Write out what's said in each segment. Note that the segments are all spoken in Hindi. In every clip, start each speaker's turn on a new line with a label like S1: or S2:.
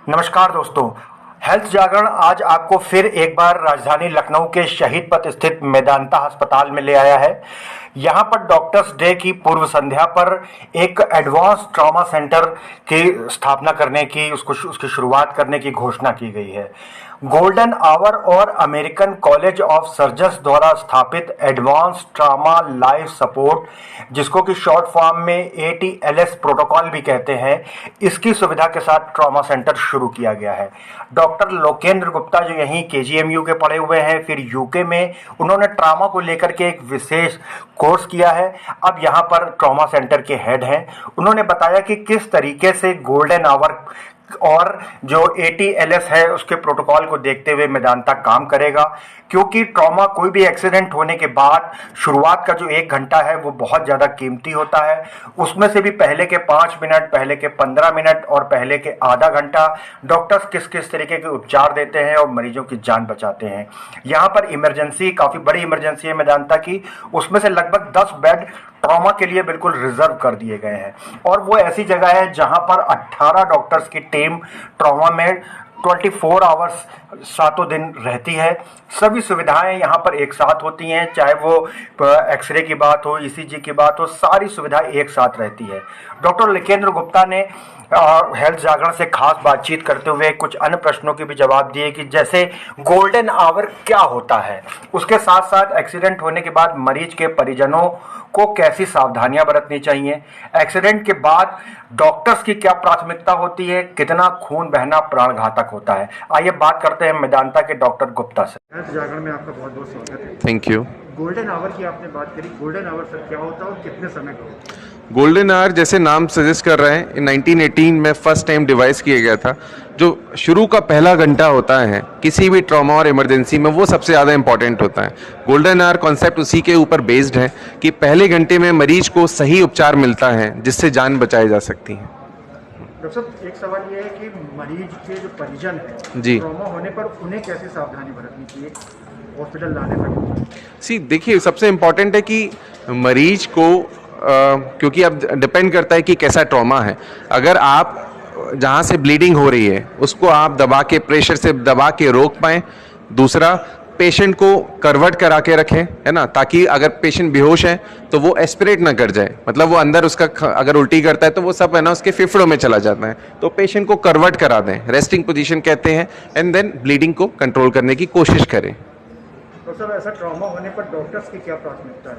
S1: नमस्कार दोस्तों, हेल्थ जागरण आज आपको फिर एक बार राजधानी लखनऊ के शहीद पथ स्थित मेदांता अस्पताल में ले आया है। यहाँ पर डॉक्टर्स डे की पूर्व संध्या पर एक एडवांस ट्रॉमा सेंटर की स्थापना करने की उसकी शुरुआत करने की घोषणा की गई है। गोल्डन आवर और अमेरिकन कॉलेज ऑफ सर्जन्स द्वारा स्थापित एडवांस ट्रॉमा लाइफ सपोर्ट, जिसको कि शॉर्ट फॉर्म में ATLS प्रोटोकॉल भी कहते हैं, इसकी सुविधा के साथ ट्रॉमा सेंटर शुरू किया गया है। डॉक्टर लोकेंद्र गुप्ता जो यहीं KGMU के पढ़े हुए हैं, फिर UK में उन्होंने ट्रॉमा को लेकर के एक विशेष कोर्स किया है। अब यहाँ पर ट्रॉमा सेंटर के हेड हैं। उन्होंने बताया कि किस तरीके से गोल्डन आवर और जो ATLS है उसके प्रोटोकॉल को देखते हुए मेदांता काम करेगा, क्योंकि ट्रॉमा कोई भी एक्सीडेंट होने के बाद शुरुआत का जो 1 घंटा है वो बहुत ज़्यादा कीमती होता है। उसमें से भी पहले के 5 मिनट, पहले के 15 मिनट और पहले के आधा घंटा डॉक्टर्स किस किस तरीके के उपचार देते हैं और मरीजों की जान बचाते हैं। यहाँ पर इमरजेंसी, काफ़ी बड़ी इमरजेंसी है मेदांता की, उसमें से लगभग 10 बेड ट्रॉमा के लिए बिल्कुल रिजर्व कर दिए गए हैं। और वो ऐसी जगह है जहां पर 18 डॉक्टर्स की टीम ट्रॉमा में 24 आवर्स सातों दिन रहती है। सभी सुविधाएं यहाँ पर एक साथ होती हैं, चाहे वो एक्सरे की बात हो, ECG की बात हो, सारी सुविधाएं एक साथ रहती है। डॉक्टर लोकेंद्र गुप्ता ने हेल्थ जागरण से खास बातचीत करते हुए कुछ अन्य प्रश्नों के भी जवाब दिए कि जैसे गोल्डन आवर क्या होता है, उसके साथ साथ एक्सीडेंट होने के बाद मरीज के परिजनों को कैसी सावधानियां बरतनी चाहिए, एक्सीडेंट के बाद डॉक्टर्स की क्या प्राथमिकता होती है, कितना खून बहना प्राणघातक होता है। आइए बात करते हैं मेदांता के डॉक्टर गुप्ता से। हेल्थ जागरण में आपका बहुत बहुत स्वागत है।
S2: Thank you.
S1: गोल्डन आवर की आपने बात करी, गोल्डन आवर सर क्या होता है और कितने समय का होता है?
S2: गोल्डन आवर जैसे नाम सजेस्ट कर रहे हैं, 1918 में फर्स्ट टाइम डिवाइस किया गया था। जो शुरू का पहला घंटा होता है किसी भी ट्रॉमा और इमरजेंसी में, वो सबसे ज़्यादा इंपॉर्टेंट होता है। गोल्डन आवर कॉन्सेप्ट उसी के ऊपर बेस्ड है कि पहले घंटे में मरीज को सही उपचार मिलता है जिससे जान बचाई जा सकती है।
S1: डॉक्टर साहब, एक सवाल ये है कि मरीज के जो परिजन है
S2: जी,
S1: ट्रॉमा होने पर उन्हें कैसी सावधानी बरतनी चाहिए हॉस्पिटल लाने तक?
S2: देखिए सबसे इम्पॉर्टेंट है कि मरीज को क्योंकि अब डिपेंड करता है कि कैसा ट्रॉमा है। अगर आप जहाँ से ब्लीडिंग हो रही है उसको आप दबा के, प्रेशर से दबा के रोक पाएँ। दूसरा, पेशेंट को करवट करा के रखें, है ना, ताकि अगर पेशेंट बेहोश है तो वो एस्पिरेट ना कर जाए, मतलब वो अंदर उसका अगर उल्टी करता है तो वो सब है ना उसके फेफड़ों में चला जाता है। तो पेशेंट को करवट करा दें, रेस्टिंग पोजीशन कहते हैं, एंड देन ब्लीडिंग को कंट्रोल करने की कोशिश करें।
S1: तो सर, ऐसा ट्रॉमा होने पर डॉक्टर्स की क्या प्राथमिकता है?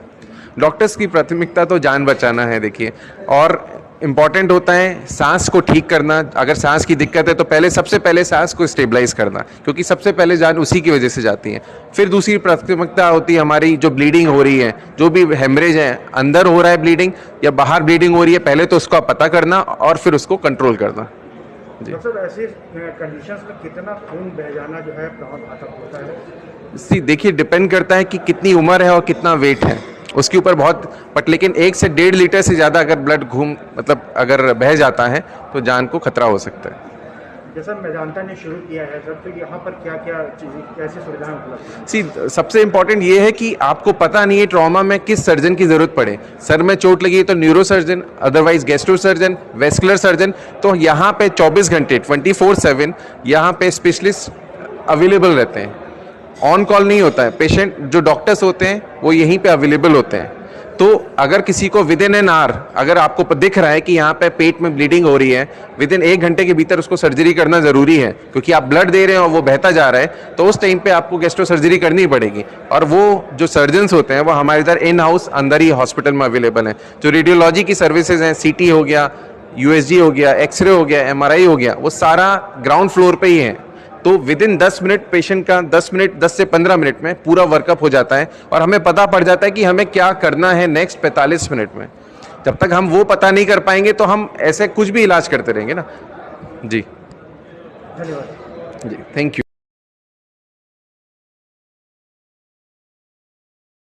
S2: डॉक्टर्स की प्राथमिकता तो जान बचाना है, देखिए, और इम्पॉर्टेंट होता है सांस को ठीक करना। अगर सांस की दिक्कत है तो सबसे पहले सांस को स्टेबलाइज करना, क्योंकि सबसे पहले जान उसी की वजह से जाती है। फिर दूसरी प्राथमिकता होती है हमारी, जो ब्लीडिंग हो रही है, जो भी हेमरेज है, अंदर हो रहा है ब्लीडिंग या बाहर ब्लीडिंग हो रही है, पहले तो उसको पता करना और फिर उसको कंट्रोल करना।
S1: जी सर, ऐसी कंडीशंस में कितना खून बह जाना जो है प्राणघातक होता है?
S2: देखिए डिपेंड करता है कि कितनी उम्र है और कितना वेट है, उसके ऊपर बहुत, बट लेकिन 1 से 1.5 लीटर से ज़्यादा अगर ब्लड अगर बह जाता है तो जान को खतरा हो सकता है।
S1: जैसा मेदांता ने शुरू किया है सर, तो यहाँ पर क्या क्या चीज़ें, कैसी सुविधाएं उपलब्ध हैं?
S2: सबसे इम्पोर्टेंट ये है कि आपको पता नहीं है ट्रॉमा में किस सर्जन की ज़रूरत पड़े। सर में चोट लगी है तो neuro surgeon, otherwise gastro surgeon, vascular surgeon, तो यहाँ पे 24 घंटे 24/7 यहाँ पे स्पेशलिस्ट अवेलेबल रहते हैं। ऑन कॉल नहीं होता है पेशेंट, जो डॉक्टर्स होते हैं वो यहीं पे अवेलेबल होते हैं। तो अगर किसी को विद इन एन आवर अगर आपको दिख रहा है कि यहाँ पे पेट में ब्लीडिंग हो रही है, विद इन 1 घंटे के भीतर उसको सर्जरी करना ज़रूरी है, क्योंकि आप ब्लड दे रहे हैं और वो बहता जा रहा है, तो उस टाइम पे आपको गैस्ट्रो सर्जरी करनी पड़ेगी। और वो जो सर्जन्स होते हैं वो हमारे इधर इन हाउस अंदर ही हॉस्पिटल में अवेलेबल हैं। जो रेडियोलॉजी की सर्विसेज हैं, CT हो गया, USG हो गया, एक्सरे हो गया, MRI हो गया, वो सारा ग्राउंड फ्लोर पर ही है। तो विद इन 10 मिनट पेशेंट का 10 से 15 मिनट में पूरा वर्कअप हो जाता है और हमें पता पड़ जाता है कि हमें क्या करना है नेक्स्ट 45 मिनट में। जब तक हम वो पता नहीं कर पाएंगे तो हम ऐसे कुछ भी इलाज करते रहेंगे ना। जी,
S1: धन्यवाद।
S2: जी, थैंक यू।